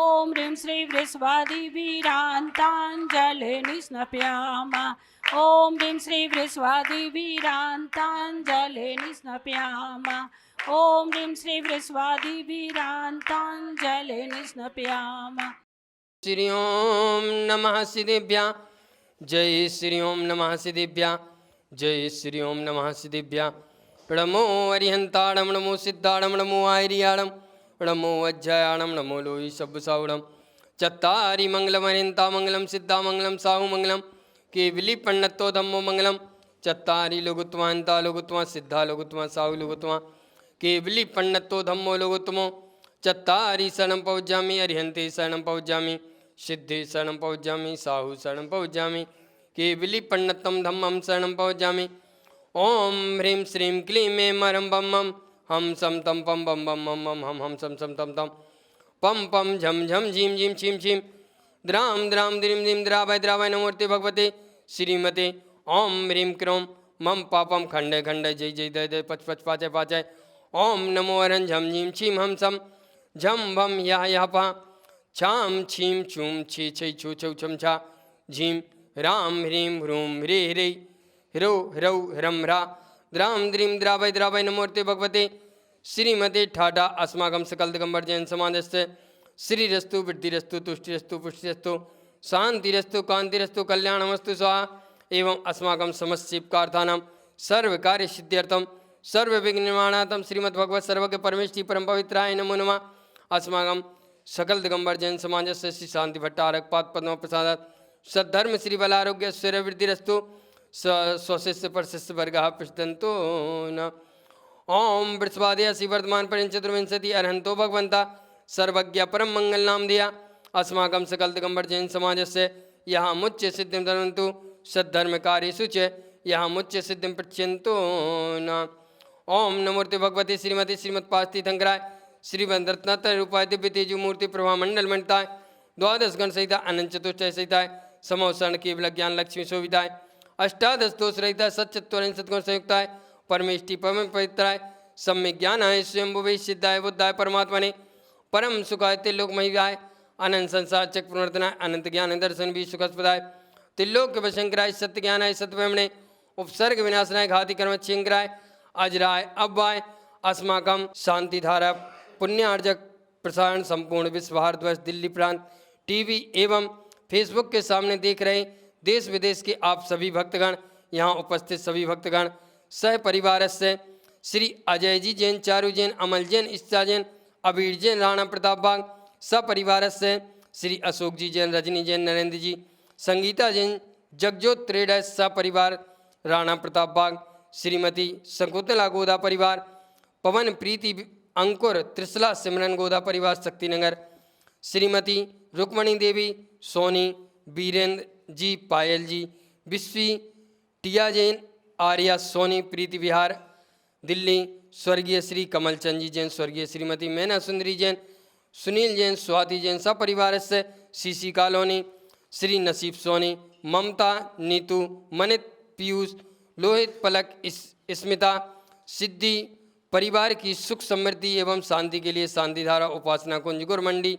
ॐ ह्रीं श्री वृषभादिवीरान्ताञ्जलिर्निस्नपयामः ॐ ह्रीं श्री वृषभादिवीरान्ताञ्जलिर्निस्नपयामः ॐ ह्रीं श्री वृषभादिवीरान्ताञ्जलिर्निस्नपयामः। श्री ओम नमः सिद्धिभ्यां जय श्री ओम नमः सिद्धिभ्यां जय श्री ओम नमः सिद्धिभ्यां। नमो अरिहंताणम नमो सिद्धाणम नमो आयरियाणम नमो अज्जयाणम नमो लोई सब्बसावणम चत्तारि मंगलम अरिहंता मंगलम सिद्धा मंगलम साहु मंगलम केवली पन्नतो धम्मो मंगलम चत्तारि लोगुत्वान्ता लोगुत्वा सिद्धा लोगुत्वा साहु लोगुत्वा केवली पन्नतो धम्मो लोगुत्तमो चत्तारि शरणं पौज्यामि अरिहंते शरणं पौज्यामि सिद्धि शरणं पौज्यामि साहु शरणं पौज्यामि केवली पन्नतम धम्मं शरणं पौज्यामि। ओम ह्रीं श्रीं क्लीं ऐं मरं बम मम हम सम तम पम बम बम मम मम हम सम सम तम तम पम पम झम झम झीम झीम छीम छीम द्राम द्राम द्रीम द्रीम द्रावय द्रावय नमोर्ते भगवते श्रीमते। ओम ह्रीं क्रों मम पापम खंडय खंडय जय जय दय दय पच पच पाचय पाचय। ओम नमो अरं झम झीम छीम हम सम झम भम यह यह पा छाम छीम छूम छी छै छू छौ छम छा झीम राम ह्रीं ह्रूं ह्रे ह्रे ह्रौ ह्रौ ह्रम ह्रा द्राम द्रीम द्रावय द्रावय नमोर्ते भगवते श्रीमते ठाठा अस्माकं सकल दिगंबर जैन समाजस्य श्रीरस्तु वृद्धिरस्तु तुष्टिरस्तु पुष्टिरस्तु शांतिरस्तु कांतिरस्तु कल्याणमस्तु स्वाहा। एवं अस्माकं समस्तीप्कार्थानां सर्वकार्य सिद्ध्यर्थं सर्वविघ्न निवारणार्थं श्रीमद्भगवत् सर्वज्ञ परमेष्ठी परम पवित्राय नमो नमः। अस्माकं सकल दिगंबर जैन समाजस्य श्री शांति भट्टारक पाद पद्म प्रसादात् सद्धर्म श्री बलारोग्य स्वरवृद्धिरस्तु स्वशिष्य पर शिष्य वर्ग पृष्ठंतो न। ओम वृषभादय श्री वर्तमान पर चतुर्विंशति अरहंतो भगवंता सर्वज्ञ परम मंगल नाम दिया अस्माकं सकल दिगंबर जैन समाजस्य यहाँ मुच्य सिद्धिं धरन्तु सद्धर्म कार्येषु च यहाँ मुच्य सिद्धिं पृच्छन्तो न। ओम नमोर्ते भगवते श्रीमती श्रीमत्पास्तीर्थंकराय श्रीवंदरत्नात्र रूपाय दिव्य तेजो मूर्ति प्रभा मंडल मंडिताय द्वादश गण सहिता अनंत चतुष्टय सहिताय समोसरण केवल ज्ञान लक्ष्मी शोभिताय अष्टादश दोष रहिता सच्चत्वरिंशत गुण संयुक्ताय परमेष्टि परम पवित्राय सम्यक ज्ञानाय स्वयंभुवे सिद्धाय बुद्धाय परमात्मने परम सुखाय त्रिलोक महिवाय अनंत संसार चक्र पुनर्तनाय अनंत ज्ञान दर्शन भी सुखस्पदाय त्रिलोक वशंकराय सत्य ज्ञानाय सत्यब्रह्मणे उपसर्ग विनाशनाय घाति कर्म छिंकराय अजराय अव्वाय अस्माकं शांतिधारा पुण्यार्जक प्रसारण संपूर्ण विश्व भारतवर्ष दिल्ली प्रांत टीवी एवं फेसबुक के सामने देख रहे देश विदेश के आप सभी भक्तगण यहाँ उपस्थित सभी भक्तगण सह परिवार से श्री अजय जी जैन चारू जैन अमल जैन इच्छा जैन अबीर जैन राणा प्रताप बाग सपरिवार से श्री अशोक जी जैन रजनी जैन नरेंद्र जी संगीता जैन जगजोत ट्रेडर्स सपरिवार राणा प्रताप बाग श्रीमती शकुंतला गोदा परिवार पवन प्रीति अंकुर त्रिशला सिमरन गोदा परिवार शक्तिनगर श्रीमती रुक्मणी देवी सोनी बीरेंद्र जी पायल जी विश्वी टिया जैन आर्या सोनी प्रीति विहार दिल्ली स्वर्गीय श्री कमलचंद जी जैन स्वर्गीय श्रीमती मैना सुंदरी जैन सुनील जैन स्वाति जैन सपरिवार से सीसी कॉलोनी श्री नसीब सोनी ममता नीतू मनित पीयूष लोहित पलक स्मिता सिद्धि परिवार की सुख समृद्धि एवं शांति के लिए शांतिधारा उपासना कुंज गुरमंडी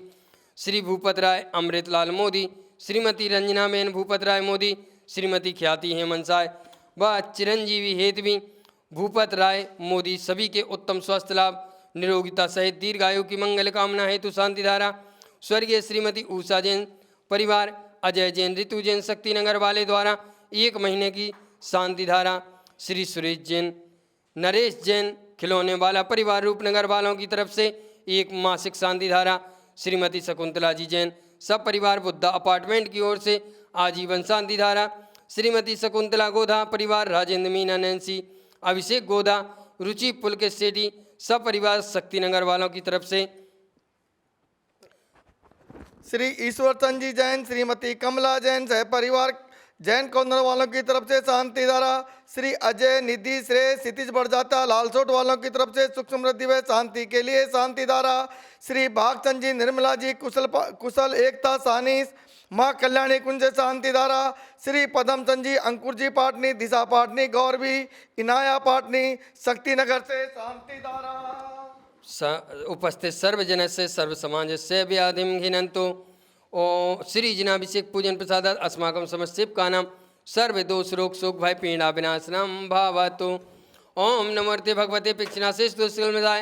श्री भूपत राय अमृतलाल मोदी श्रीमती रंजना बेन भूपत राय मोदी श्रीमती ख्याति हेमंत साय व चिरंजीवी हेतवी भूपत राय मोदी सभी के उत्तम स्वास्थ्य लाभ निरोगिता सहित दीर्घायु की मंगल कामना हेतु शांतिधारा स्वर्गीय श्रीमती उषा जैन परिवार अजय जैन ऋतु जैन शक्तिनगर वाले द्वारा 1 महीने की शांतिधारा श्री सुरेश जैन नरेश जैन खिलौने वाला परिवार रूपनगर वालों की तरफ से 1 मासिक शांतिधारा श्रीमती शकुंतला जी जैन सब परिवार बुद्धा अपार्टमेंट की ओर से आजीवन शांतिधारा श्रीमती शकुंतला गोधा परिवार राजेंद्र मीना नैन्सी अभिषेक गोधा रुचि पुलकेश सेठी सब परिवार शक्तिनगर वालों की तरफ से श्री ईश्वर चंद जी जैन श्रीमती कमला जैन सह परिवार जैन कॉर्नर वालों की तरफ से शांतिधारा श्री अजय निधि श्रेय क्षितिज बढ़ लालसोट वालों की तरफ से सुख समृद्धि व शांति के लिए शांतिधारा श्री भागचंद जी निर्मला जी कुशल एकता सानिस माँ कल्याणी कुंज शांतिधारा श्री पदम चंद जी अंकुर जी पाटनी दिशा पाटनी गौरवी इनाया पाटनी शक्तिनगर से शांतिधारा उपस्थित सर्वजनस्य सर्वसमाजस्य व्याधिं घिनन्तु। ओ श्रीजनाभिषेक पूजन प्रसादात् अस्माकं समस्तीकानां सर्व दोष रोग शोक भय पीड़ा विनाशनम भावतु। ओम नमोर्ते भगवते पिक्षनाशेष दोषाय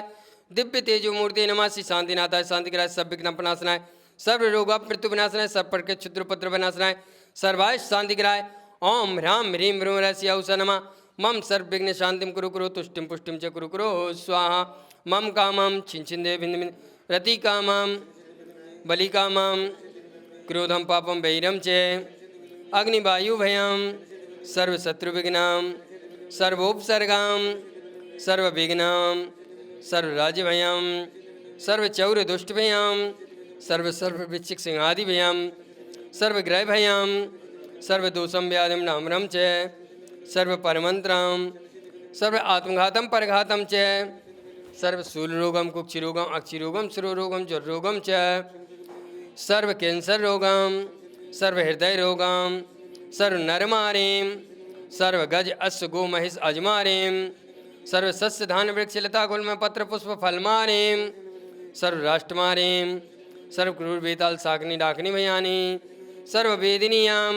दिव्य तेजो मूर्ति नमः। श्री शांतिनाथाय शांतिग्राय सब विघ्न प्रनाशनाय सर्व रोग मृत्यु विनाशनाय सब प्रकृत क्षुद्रपत्र विनाशनाय सर्वाय शांतिग्राय। ओम ह्रां ह्रीं भ्रूं रस्य औष नमः। मम सर्व विघ्न शांतिम कुरु कुरु तुष्टिम पुष्टिम च कुरु कुरु स्वाहा। मम कामं छिंछिंदे भिन्न भिन्न रति कामं बलि कामं क्रोधम पापम वैरम च अग्निवायु भयम सर्वशत्रुविघ्नं सर्वोपसर्गं सर्वविघ्नं सर्वराज्यभयं सर्वचौर्यदुष्टभयं सर्वविच्छिक सिंहादिभयं सर्वग्रहभयं सर्वदोषं व्याधिं नामरं च सर्वपरमन्त्रं सर्व आत्मघातं परघातं च सर्वशूलरोगं कुक्षिरोगं अक्षिरोगं शिरोरोगं ज्वररोगं च सर्व कैंसर रोगम सर्व हृदय रोगम सर्व नरमारीम सर्व गज अश्व गो महिष अजमारीम सर्व सस्य धान वृक्ष लता गुल्म पत्र पुष्प फलमारीम सर्व राष्ट्रमारीम सर्व क्रूर बेताल साकनी डाकनी भयानी सर्व वेदिनीयम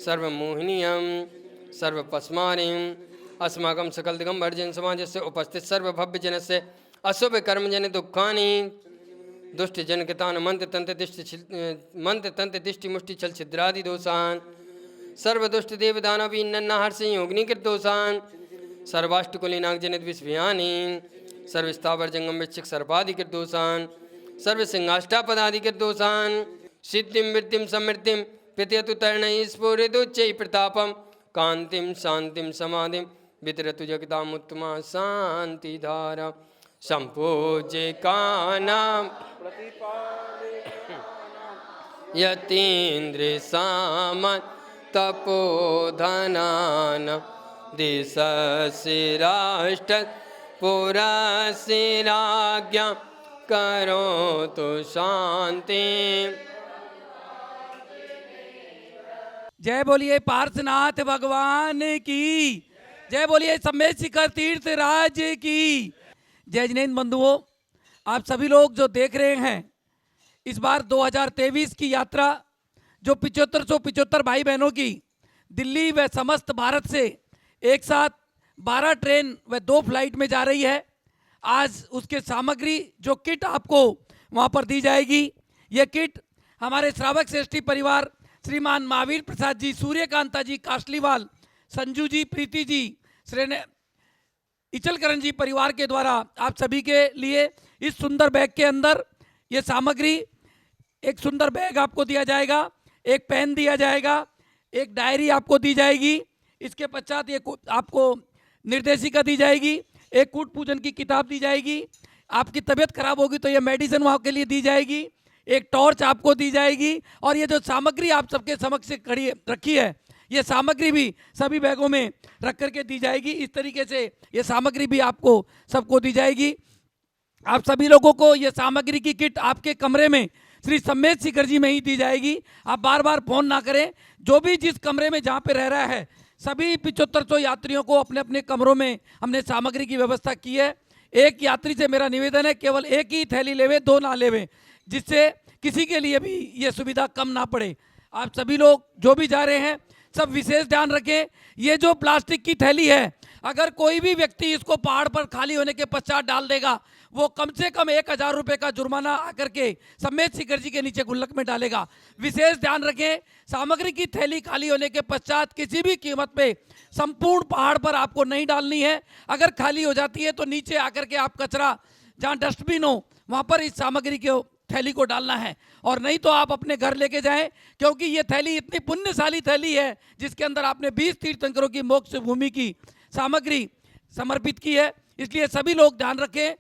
सर्व मोहिनीयम सर्व पस्मारीम अस्माकं सकल दिगंबर्जन समाजस्य उपस्थित सर्व भव्य जनस्य अशुभ कर्मजन दुखानि दुष्ट जनकतान मंत्र तंत्र दिष्टि मुष्टि छल छिद्रादि दोषान सर्वदुष्ट देव दानवी नन्ना हर्ष योगिनीकृत दोषान सर्वाष्टकुलीनाग जनित विस्भयानी सर्वस्थावर जंगम विक्षिक सर्पाधिकृत दोषान सर्व सिंहाष्टापदाधिकृत दोषान सिद्धिम वृद्धिम समृद्धिम प्रत्यतु तरण स्फुरिदुच्च प्रतापम कांतिम शांतिम समाधिम वितरतु जगतामुत्तमा शांति धारा संपूज्य कानाम यतीन्द्र सामन तपोधनान दिशसि राष्ट्र पुरसि राज्ञा करोतु शांति। जय बोलिए पार्श्वनाथ भगवान की जय। बोलिए सम्मेद शिखर तीर्थ राज की जय। जैन बंधुओं, आप सभी लोग जो देख रहे हैं इस बार 2023 की यात्रा जो 7575 भाई बहनों की दिल्ली व समस्त भारत से एक साथ 12 ट्रेन व 2 फ्लाइट में जा रही है। आज उसके सामग्री जो किट आपको वहाँ पर दी जाएगी, ये किट हमारे श्रावक श्रेष्ठी परिवार श्रीमान महावीर प्रसाद जी, सूर्यकांता जी काशलीवाल, संजू जी, प्रीति जी, इचलकरण जी परिवार के द्वारा आप सभी के लिए इस सुंदर बैग के अंदर ये सामग्री, एक सुंदर बैग आपको दिया जाएगा, एक पेन दिया जाएगा, एक डायरी आपको दी जाएगी, इसके पश्चात ये आपको निर्देशिका दी जाएगी, एक कूट पूजन की किताब दी जाएगी, आपकी तबीयत खराब होगी तो ये मेडिसिन वहाँ के लिए दी जाएगी, एक टॉर्च आपको दी जाएगी और ये जो सामग्री आप सबके समक्ष खड़ी रखी है ये सामग्री भी सभी बैगों में रख करके दी जाएगी। इस तरीके से ये सामग्री भी आपको सबको दी जाएगी। आप सभी लोगों को ये सामग्री की किट आपके कमरे में श्री सम्मेद शिखर जी में ही दी जाएगी। आप बार बार फोन ना करें, जो भी जिस कमरे में जहाँ पे रह रहा है सभी 7500 यात्रियों को अपने अपने कमरों में हमने सामग्री की व्यवस्था की है। एक यात्री से मेरा निवेदन है केवल एक ही थैली लेवे, 2 ना लेवे, जिससे किसी के लिए भी ये सुविधा कम ना पड़े। आप सभी लोग जो भी जा रहे हैं सब विशेष ध्यान रखें। ये जो प्लास्टिक की थैली है, अगर कोई भी व्यक्ति इसको पहाड़ पर खाली होने के पश्चात डाल देगा, वो कम से कम 1000 रुपये का जुर्माना आकर के सम्मेद शिखर जी के नीचे गुल्लक में डालेगा। विशेष ध्यान रखें, सामग्री की थैली खाली होने के पश्चात किसी भी कीमत पे संपूर्ण पहाड़ पर आपको नहीं डालनी है। अगर खाली हो जाती है तो नीचे आकर के आप कचरा, जहाँ डस्टबिन हो वहाँ पर इस सामग्री के थैली को डालना है, और नहीं तो आप अपने घर लेके जाएं, क्योंकि ये थैली इतनी पुण्यशाली थैली है जिसके अंदर आपने 20 तीर्थंकरों की मोक्ष भूमि की सामग्री समर्पित की है। इसलिए सभी लोग ध्यान रखें।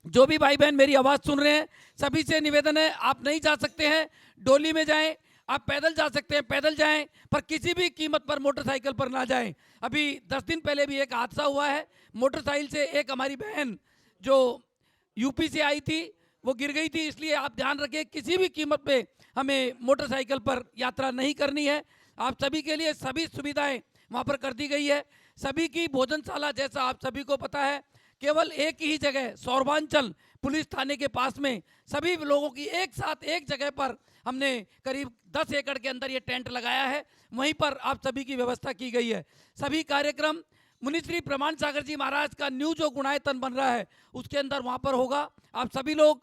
जो भी भाई बहन मेरी आवाज़ सुन रहे हैं सभी से निवेदन है, आप नहीं जा सकते हैं डोली में जाएं, आप पैदल जा सकते हैं पैदल जाएं, पर किसी भी कीमत पर मोटरसाइकिल पर ना जाएं। अभी 10 दिन पहले भी एक हादसा हुआ है, मोटरसाइकिल से एक हमारी बहन जो यूपी से आई थी वो गिर गई थी। इसलिए आप ध्यान रखें, किसी भी कीमत पे हमें मोटरसाइकिल पर यात्रा नहीं करनी है। आप सभी के लिए सभी सुविधाएं वहाँ पर कर दी गई है। सभी की भोजनशाला, जैसा आप सभी को पता है केवल एक ही जगह सौरभांचल पुलिस थाने के पास में सभी लोगों की एक साथ एक जगह पर हमने करीब 10 एकड़ के अंदर ये टेंट लगाया है। वहीं पर आप सभी की व्यवस्था की गई है। सभी कार्यक्रम मुनि श्री प्रमाण सागर जी महाराज का न्यू जो गुणायतन बन रहा है उसके अंदर वहाँ पर होगा। आप सभी लोग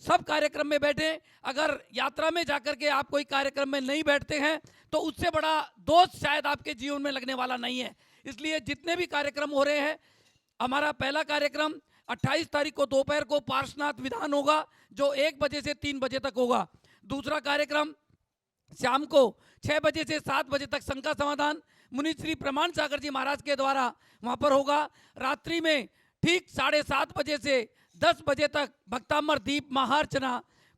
सब कार्यक्रम में बैठे। अगर यात्रा में जाकर के आप कोई कार्यक्रम में नहीं बैठते हैं तो उससे बड़ा दोष शायद आपके जीवन में लगने वाला नहीं है। इसलिए जितने भी कार्यक्रम हो रहे हैं, हमारा पहला कार्यक्रम 28 तारीख को दोपहर को पार्श्वनाथ विधान होगा जो 1 बजे से 3 बजे तक होगा। दूसरा कार्यक्रम शाम को 6 बजे से 7 बजे तक शंका समाधान मुनि श्री प्रमाण सागर जी महाराज के द्वारा वहाँ पर होगा। रात्रि में ठीक 7:30 बजे से 10 बजे तक भक्तामर दीप महार्चना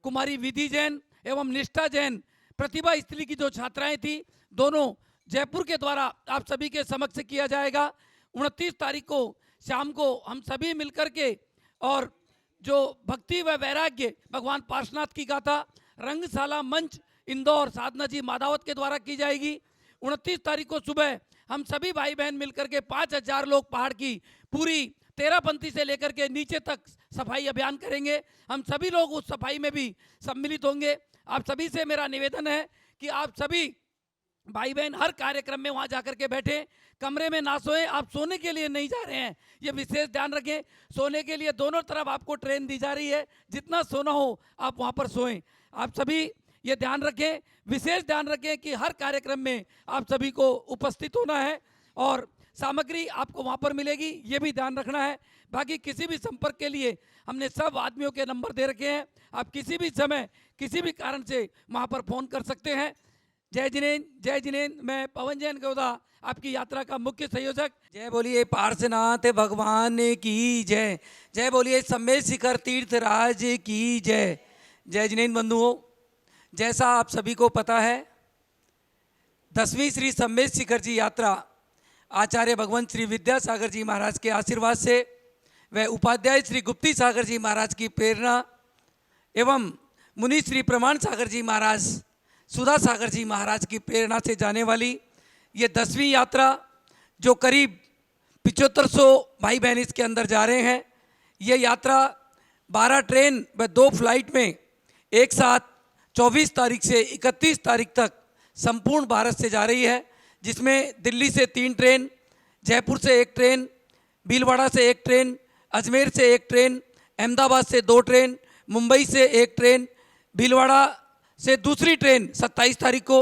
कुमारी विधि जैन एवं निष्ठा जैन प्रतिभा स्त्री की जो छात्राएं थी दोनों जयपुर के द्वारा आप सभी के समक्ष किया जाएगा। 29 तारीख को शाम को हम सभी मिलकर के और जो भक्ति व वैराग्य भगवान पार्श्वनाथ की गाथा रंगशाला मंच इंदौर साधना जी माधावत के द्वारा की जाएगी। 29 तारीख को सुबह हम सभी भाई बहन मिलकर के 5000 लोग पहाड़ की पूरी 13 पंथी से लेकर के नीचे तक सफाई अभियान करेंगे। हम सभी लोग उस सफाई में भी सम्मिलित होंगे। आप सभी से मेरा निवेदन है कि आप सभी भाई बहन हर कार्यक्रम में वहाँ जाकर के बैठे, कमरे में ना सोएं। आप सोने के लिए नहीं जा रहे हैं, ये विशेष ध्यान रखें। सोने के लिए दोनों तरफ आपको ट्रेन दी जा रही है, जितना सोना हो आप वहाँ पर सोएं। आप सभी ये ध्यान रखें, विशेष ध्यान रखें कि हर कार्यक्रम में आप सभी को उपस्थित होना है और सामग्री आपको वहाँ पर मिलेगी, ये भी ध्यान रखना है। बाकी किसी भी संपर्क के लिए हमने सब आदमियों के नंबर दे रखे हैं। आप किसी भी समय किसी भी कारण से वहाँ पर फ़ोन कर सकते हैं। जय जिनेन, जय जिनेन। मैं पवन जैन गौदा, आपकी यात्रा का मुख्य संयोजक। जय बोलिए पार्श्वनाथ भगवान की जय। जय बोलिए सम्मेद शिखर तीर्थराज की जय। जय जिनेन बंधुओं, जैसा आप सभी को पता है 10वीं श्री सम्मेद शिखर जी यात्रा आचार्य भगवंत श्री विद्यासागर जी महाराज के आशीर्वाद से व उपाध्याय श्री गुप्ती सागर जी महाराज की प्रेरणा एवं मुनि श्री प्रमाण सागर जी महाराज सुधा सागर जी महाराज की प्रेरणा से जाने वाली ये 10वीं यात्रा जो करीब 7500 भाई बहन इसके अंदर जा रहे हैं। ये यात्रा 12 ट्रेन व 2 फ्लाइट में एक साथ 24 तारीख से 31 तारीख तक संपूर्ण भारत से जा रही है, जिसमें दिल्ली से 3 ट्रेन, जयपुर से 1 ट्रेन, भीलवाड़ा से 1 ट्रेन, अजमेर से 1 ट्रेन, अहमदाबाद से 2 ट्रेन, मुंबई से 1 ट्रेन, भीलवाड़ा से दूसरी ट्रेन 27 तारीख को,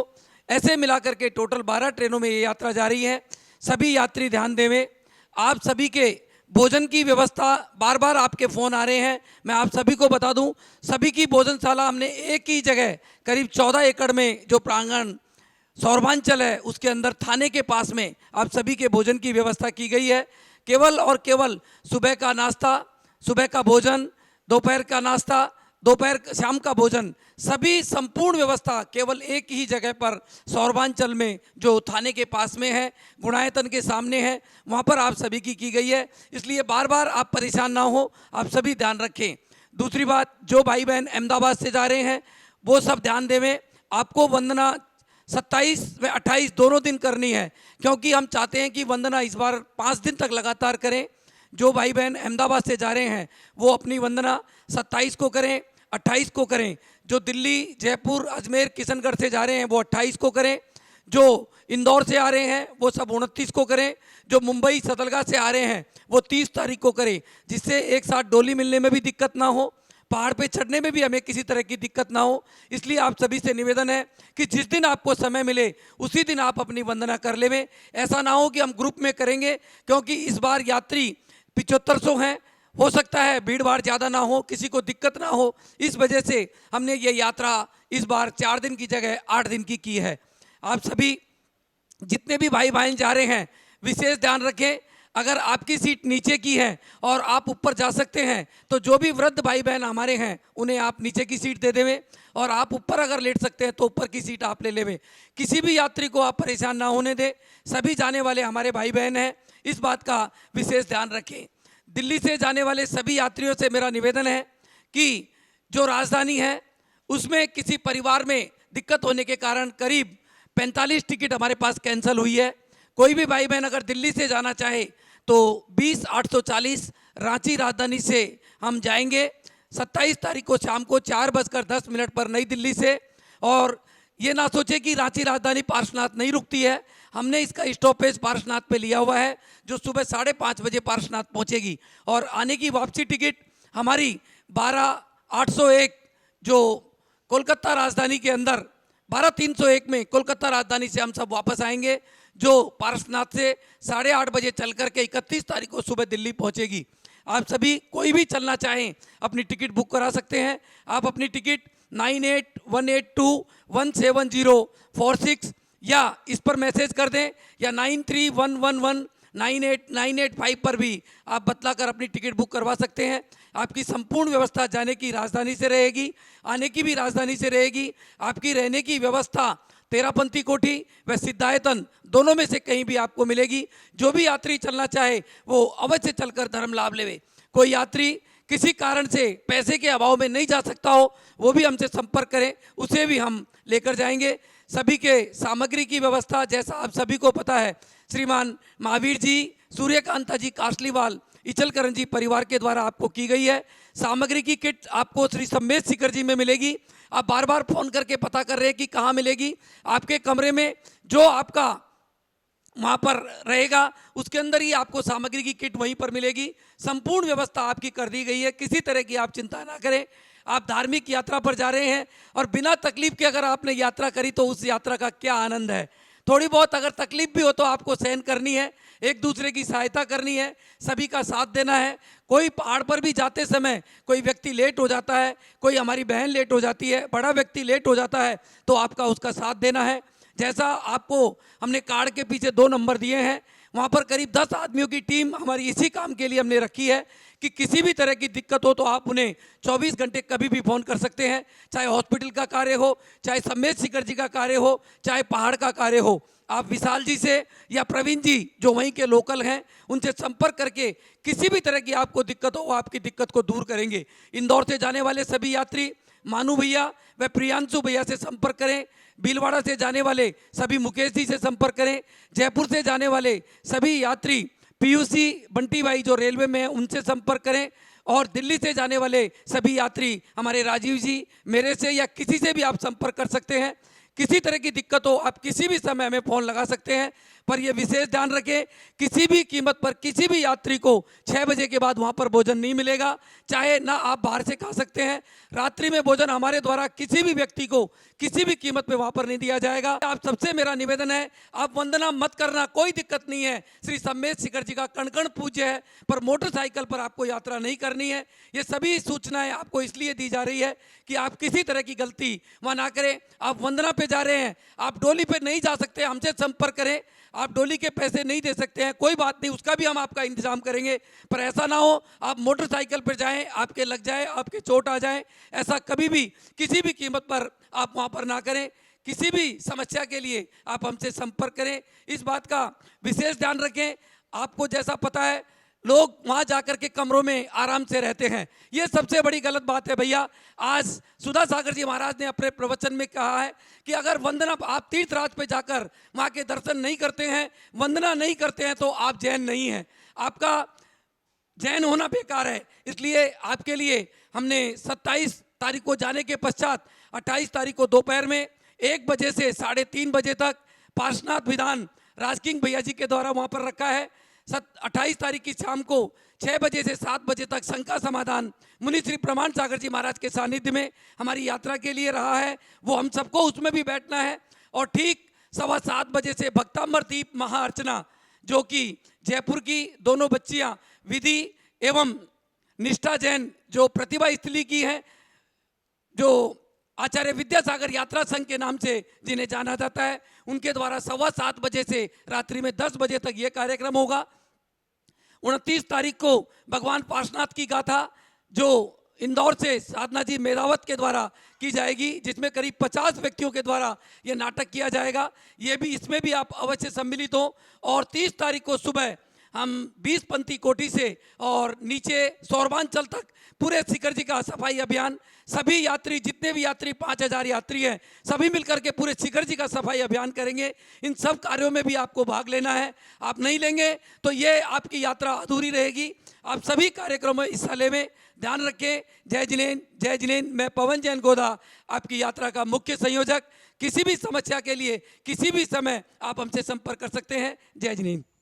ऐसे मिलाकर के टोटल 12 ट्रेनों में ये यात्रा जा रही है। सभी यात्री ध्यान देवें। आप सभी के भोजन की व्यवस्था, बार बार आपके फ़ोन आ रहे हैं, मैं आप सभी को बता दूं, सभी की भोजनशाला हमने एक ही जगह करीब 14 एकड़ में जो प्रांगण सौरभांचल है उसके अंदर थाने के पास में आप सभी के भोजन की व्यवस्था की गई है। केवल और केवल सुबह का नाश्ता, सुबह का भोजन, दोपहर का नाश्ता, दोपहर शाम का भोजन, सभी संपूर्ण व्यवस्था केवल एक ही जगह पर सौरभांचल में जो थाने के पास में है, गुणायतन के सामने है, वहाँ पर आप सभी की गई है। इसलिए बार बार आप परेशान ना हो, आप सभी ध्यान रखें। दूसरी बात, जो भाई बहन अहमदाबाद से जा रहे हैं वो सब ध्यान देवें। आपको वंदना 27 व 28 दोनों दिन करनी है, क्योंकि हम चाहते हैं कि वंदना इस बार 5 दिन तक लगातार करें। जो भाई बहन अहमदाबाद से जा रहे हैं वो अपनी वंदना 27 को करें, 28 को करें। जो दिल्ली, जयपुर, अजमेर, किशनगढ़ से जा रहे हैं वो 28 को करें। जो इंदौर से आ रहे हैं वो सब 29 को करें। जो मुंबई सतलगा से आ रहे हैं वो 30 तारीख को करें, जिससे एक साथ डोली मिलने में भी दिक्कत ना हो, पहाड़ पे चढ़ने में भी हमें किसी तरह की दिक्कत ना हो। इसलिए आप सभी से निवेदन है कि जिस दिन आपको समय मिले उसी दिन आप अपनी वंदना कर लेवें। ऐसा ना हो कि हम ग्रुप में करेंगे, क्योंकि इस बार यात्री 7500 हैं, हो सकता है भीड़ भाड़ ज़्यादा ना हो, किसी को दिक्कत ना हो। इस वजह से हमने ये यात्रा इस बार 4 दिन की जगह 8 दिन की है। आप सभी जितने भी भाई बहन जा रहे हैं विशेष ध्यान रखें। अगर आपकी सीट नीचे की है और आप ऊपर जा सकते हैं तो जो भी वृद्ध भाई बहन हमारे हैं उन्हें आप नीचे की सीट दे देवें, और आप ऊपर अगर लेट सकते हैं तो ऊपर की सीट आप ले लेवें। किसी भी यात्री को आप परेशान ना होने दें। सभी जाने वाले हमारे भाई बहन हैं, इस बात का विशेष ध्यान रखें। दिल्ली से जाने वाले सभी यात्रियों से मेरा निवेदन है कि जो राजधानी है उसमें किसी परिवार में दिक्कत होने के कारण करीब 45 टिकट हमारे पास कैंसिल हुई है। कोई भी भाई बहन अगर दिल्ली से जाना चाहे तो 20,840 रांची राजधानी से हम जाएंगे 27 तारीख को शाम को 4:10 पर नई दिल्ली से। और ये ना सोचे कि रांची राजधानी पार्श्वनाथ नहीं रुकती है, हमने इसका स्टॉपेज पार्श्वनाथ पे लिया हुआ है जो सुबह 5:30 बजे पार्श्वनाथ पहुंचेगी। और आने की वापसी टिकट हमारी 12,801 जो कोलकाता राजधानी के अंदर 12,301 में कोलकाता राजधानी से हम सब वापस आएंगे, जो पार्श्वनाथ से 8:30 बजे चल करके 31 तारीख को सुबह दिल्ली पहुंचेगी। आप सभी कोई भी चलना चाहें अपनी टिकट बुक करा सकते हैं। आप अपनी टिकट 9818217046 या इस पर मैसेज कर दें या 9311198985 पर भी आप बतलाकर अपनी टिकट बुक करवा सकते हैं। आपकी संपूर्ण व्यवस्था जाने की राजधानी से रहेगी, आने की भी राजधानी से रहेगी। आपकी रहने की व्यवस्था तेरापंथी कोठी व सिद्धायतन दोनों में से कहीं भी आपको मिलेगी। जो भी यात्री चलना चाहे वो अवश्य चलकर धर्म लाभ लेवे। कोई यात्री किसी कारण से पैसे के अभाव में नहीं जा सकता हो वो भी हमसे संपर्क करें, उसे भी हम लेकर जाएंगे। सभी के सामग्री की व्यवस्था जैसा आप सभी को पता है श्रीमान महावीर जी सूर्यकांता जी कासलीवाल इचलकरंजी परिवार के द्वारा आपको की गई है। सामग्री की किट आपको श्री सम्मेद शिखर जी में मिलेगी। आप बार बार फोन करके पता कर रहे हैं कि कहाँ मिलेगी। आपके कमरे में जो आपका वहाँ पर रहेगा उसके अंदर ही आपको सामग्री की किट वहीं पर मिलेगी। संपूर्ण व्यवस्था आपकी कर दी गई है, किसी तरह की आप चिंता ना करें। आप धार्मिक यात्रा पर जा रहे हैं और बिना तकलीफ के अगर आपने यात्रा करी तो उस यात्रा का क्या आनंद है। थोड़ी बहुत अगर तकलीफ भी हो तो आपको सहन करनी है, एक दूसरे की सहायता करनी है, सभी का साथ देना है। कोई पहाड़ पर भी जाते समय कोई व्यक्ति लेट हो जाता है, कोई हमारी बहन लेट हो जाती है, बड़ा व्यक्ति लेट हो जाता है तो आपका उसका साथ देना है। जैसा आपको हमने कार्ड के पीछे 2 नंबर दिए हैं, वहाँ पर करीब 10 आदमियों की टीम हमारी इसी काम के लिए हमने रखी है कि किसी भी तरह की दिक्कत हो तो आप उन्हें 24 घंटे कभी भी फ़ोन कर सकते हैं। चाहे हॉस्पिटल का कार्य हो, चाहे सम्मेद शिखर जी का कार्य हो, चाहे पहाड़ का कार्य हो। आप विशाल जी से या प्रवीण जी जो वहीं के लोकल हैं उनसे संपर्क करके किसी भी तरह की आपको दिक्कत हो वो आपकी दिक्कत को दूर करेंगे। इंदौर से जाने वाले सभी यात्री मानू भैया व प्रियांशु भैया से संपर्क करें। भीलवाड़ा से जाने वाले सभी मुकेश जी से संपर्क करें। जयपुर से जाने वाले सभी यात्री पीयूसी बंटी भाई जो रेलवे में हैं उनसे संपर्क करें। और दिल्ली से जाने वाले सभी यात्री हमारे राजीव जी मेरे से या किसी से भी आप संपर्क कर सकते हैं। किसी तरह की दिक्कत हो आप किसी भी समय हमें फ़ोन लगा सकते हैं। पर यह विशेष ध्यान रखें किसी भी कीमत पर किसी भी यात्री को 6 बजे के बाद वहाँ पर भोजन नहीं मिलेगा। चाहे ना आप बाहर से खा सकते हैं, रात्रि में भोजन हमारे द्वारा किसी भी व्यक्ति को किसी भी कीमत पे वहाँ पर नहीं दिया जाएगा। आप सबसे मेरा निवेदन है आप वंदना मत करना, कोई दिक्कत नहीं है। श्री सम्मेद शिखर जी का कण कण पूज्य है, पर मोटरसाइकिल पर आपको यात्रा नहीं करनी है। ये सभी सूचनाएं आपको इसलिए दी जा रही है कि आप किसी तरह की गलती वहाँ ना करें। आप वंदना पे जा रहे हैं, आप डोली पे नहीं जा सकते, हमसे संपर्क करें। आप डोली के पैसे नहीं दे सकते हैं, कोई बात नहीं, उसका भी हम आपका इंतजाम करेंगे। पर ऐसा ना हो आप मोटरसाइकिल पर जाएं, आपके लग जाए, आपके चोट आ जाए, ऐसा कभी भी किसी भी कीमत पर आप वहाँ पर ना करें। किसी भी समस्या के लिए आप हमसे संपर्क करें। इस बात का विशेष ध्यान रखें। आपको जैसा पता है लोग वहाँ जाकर के कमरों में आराम से रहते हैं, ये सबसे बड़ी गलत बात है भैया। आज सुधा सागर जी महाराज ने अपने प्रवचन में कहा है कि अगर वंदना आप तीर्थराज पे जाकर माँ के दर्शन नहीं करते हैं, वंदना नहीं करते हैं तो आप जैन नहीं हैं, आपका जैन होना बेकार है। इसलिए आपके लिए हमने 27 तारीख को जाने के पश्चात 28 तारीख को दोपहर में 1 बजे से 3:30 बजे तक पार्श्वनाथ विधान राजकिंग भैया जी के द्वारा वहाँ पर रखा है। 28 तारीख की शाम को 6 बजे से 7 बजे तक शंका समाधान मुनि श्री प्रमाण सागर जी महाराज के सानिध्य में हमारी यात्रा के लिए रहा है, वो हम सबको उसमें भी बैठना है। और ठीक 7:15 बजे से भक्तांबर दीप महाअर्चना जो कि जयपुर की दोनों बच्चियां विधि एवं निष्ठा जैन जो प्रतिभा स्थली की हैं, जो आचार्य विद्यासागर यात्रा संघ के नाम से जिन्हें जाना जाता है, उनके द्वारा 7:15 बजे से रात्रि में 10 बजे तक ये कार्यक्रम होगा। 29 तारीख को भगवान पार्श्वनाथ की गाथा जो इंदौर से साधना जी मेरावत के द्वारा की जाएगी, जिसमें करीब 50 व्यक्तियों के द्वारा ये नाटक किया जाएगा, ये भी इसमें भी आप अवश्य सम्मिलित हो। और 30 तारीख को सुबह हम 20 पंथी कोठी से और नीचे सौरभांचल तक पूरे शिखर जी का सफाई अभियान, सभी यात्री जितने भी यात्री 5000 यात्री हैं सभी मिलकर के पूरे शिखर जी का सफाई अभियान करेंगे। इन सब कार्यों में भी आपको भाग लेना है। आप नहीं लेंगे तो ये आपकी यात्रा अधूरी रहेगी। आप सभी कार्यक्रमों में हिस्सा लें, ध्यान रखें। जय जिनेन्द्र, जय जिनेन्द्र। मैं पवन जैन गोदा, आपकी यात्रा का मुख्य संयोजक। किसी भी समस्या के लिए किसी भी समय आप हमसे संपर्क कर सकते हैं। जय जिनेन्द्र।